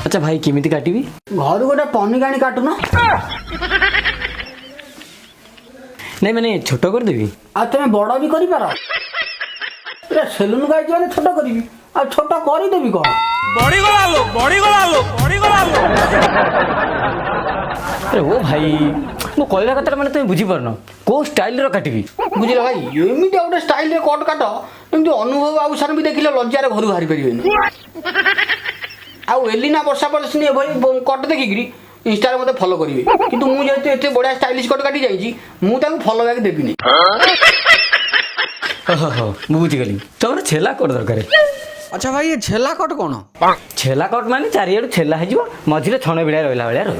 अच्छा भाई केमिति काटिबी घर गोटे पनिक आनी काटुन नहीं मैंने छोट कर देबी आ तुम बड़ भी कर सेलुन गाई मैंने छोट करी आ छोट करदेवी कौन अरे ओ भाई मो कहवा कथा मैंने तुम बुझी पारन को स्टाइल रो काटिबी बुझल भाई एमती गोटे स्टाइल कट काट एमती अनुभव आउ सार भी देखिले लज्जार घर बाहरी पारे आउ एलिना वर्षा पड़े कट देखिकी इंस्टा मत फॉलो करेंगे किंतु मुझे एत बढ़िया स्टाइलिश कट काटी जाइए मुझे फॉलो बैक देवी बुझीगली तुम छेला कट दरकार अच्छा भाई ये छेला कट कौन छेला कट माने चारियाडू छेला हो मझे छण भिड़ा रहा भाया रहा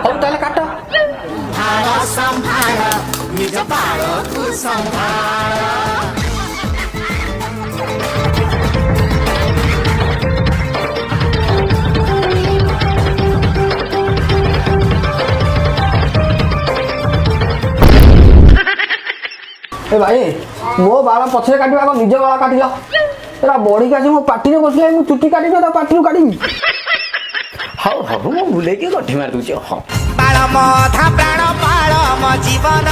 हौ ताले काट ए भाई मो बाल पछे काट निज बाल काटिल एरा बड़ी का मो पार्टी में बसले मु चुट्टी काटी तो पार्टी काटी हाँ हाँ मु भूल के गठी मार दूचे हाँ बाल मधा प्राण बाल म जीवन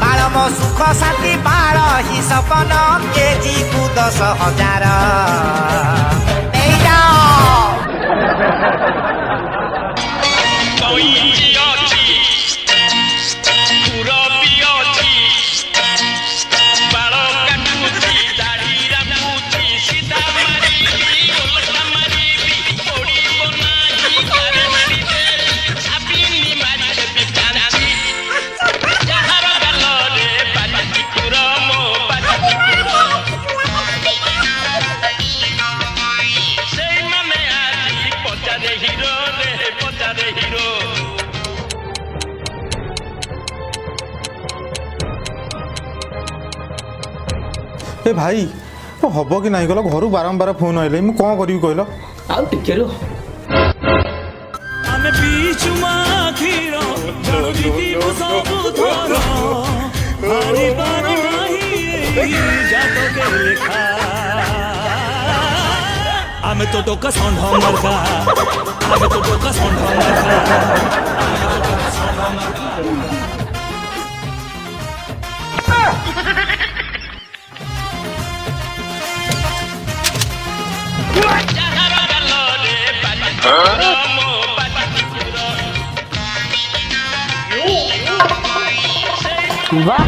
बाल म सुख शांति बाल ही सपन केजी को 10,000 ए भाई तो हम कि नहीं कल घर बारंबार फोन आइले मु कौन करी कहल आउ टिके रो आमे बीचुमा खीरो जल्दी दीप सब थोरो हरि बार नहीं जातो के लेखा आमे तो टोका संढ मरका आमे तो टोका संढ मरका वाह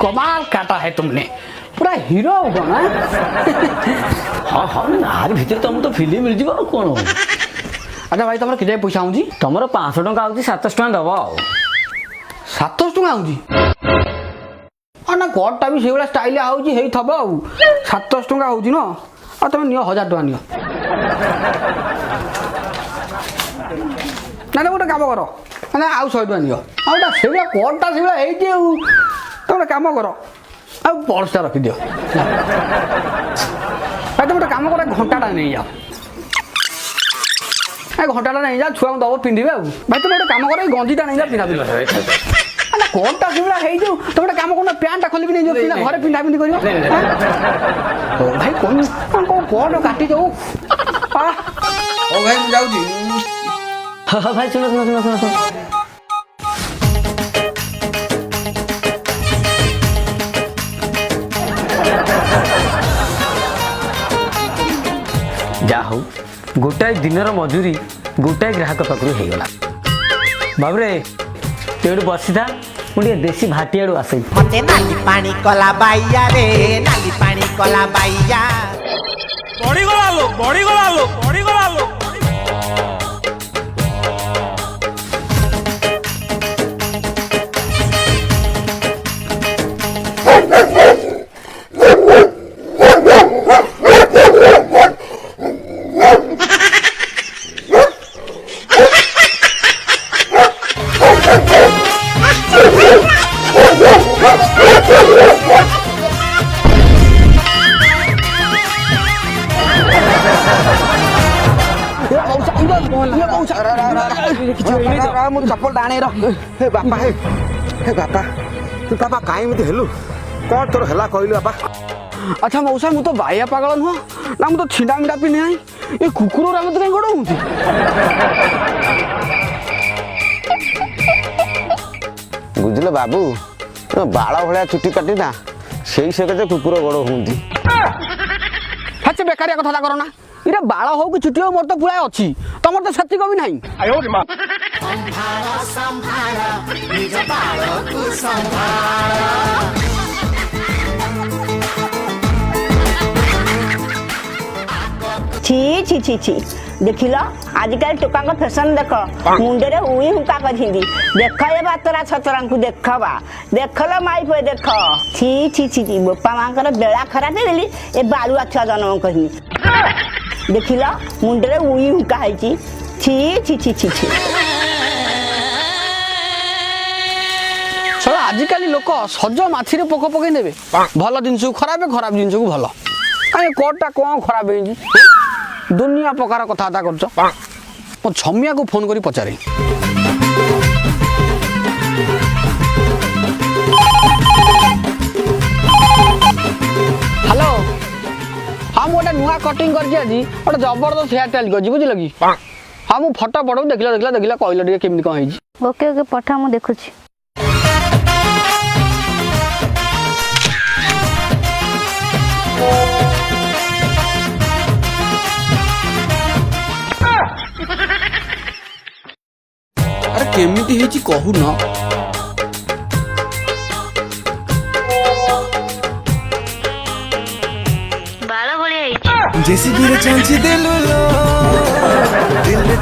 कमाल काटा है तुमने पूरा हीरो होगा ना हाँ हाँ आर भीतर तुम तो फिल्म मिल जाओ कौन अच्छा भाई तुम कितने पैसा आऊँगी तुम 500 टंका आउची 700 टंका दब 700 टंका आऊँगी ना कटा भी से स्टाइल आऊँगी है थब आ 700 टंका आऊँगी ना और तुम नियो 1000 टंका नियो ना गोटे काम कर ना आउ 100 टंका नियो आउटा से कटा से तुम गोटे काम कर आ पर्सटा रखी दियो भाई तुम गोटे काम कर घंटाटा नहीं जाओ घंटाटा नहीं जा छुआ दब पिंधे भाई तुम गोटे काम कर गंजीटा नहीं जा पिंधा पिंधा कटा से तुम गोटे काम कर पैंटा खोल नहीं जाओ घर पिंधा पिंधि कर भाई कौन कौन काटी जाऊ ओ भाई मु जाउजी हाँ हाँ भाई सुनो सुनो सुनो सुनो सुनो जा हो गोटाए दिनर मजूरी गोटाए ग्राहक पाखु हो गला बाबरे तेड़ बसी था मुझे देसी भाटी आड़ू आसे मते नाली पानी कला बाइया रे नाली पानी कला बाइया बड़ी गला लो बड़ी गला लो बड़ी गला लो चप्पल डाणे हे बापा हे बापा तू बापा कहीं हेलु कौन तोर है कहलु बापा अच्छा मौसा मु तो बाया पागल नुह ना मु तो छिंडा मिंडा पिने आई ए कुकुर रा मत कहीं गोड़ हुंती बुझल बाबू बाड़ भाया चुटी काटी ना से सकाशे कुकुर गोड़ हूँ हचे बेकारिया कथा करो ना इरे बाळ हो कि चुटी हो मोर तो पुरा अछि तमर तो सत्य कभी नहीं छी छी छी छी देखिल आजिकल टोका को फैशन देख मुंडे उई हुका कर देख ये बातरा छतरा को देखबा देखल माई पे देख छी छी छी छी बापा माँ बेला खराब देली ए बालुआ छुआ जन्म कही देखिल मुंडे उई हुका है छी छी छी छी छी सला आजिकल लोक सज माछी रे पोक पकई देबे भल जिनस खराब खराब जिनस को भल कहीं कोटा कौन खराब है दुनिया प्रकार कथबार्ता कर मो छमिया को फोन करी पचारे हेलो हाँ मुझे नुआ कटिंग कर गोटे जबरदस्त हेयर स्टाइल कर बुझल कि हाँ मुझे फटो पठाऊ देखला कहल केमी कौन है ओके ओके पठा मु देखुची अरे केमिति हेची कहू न बाळ भलिया जेसीबी रे चांची देलु लो दिल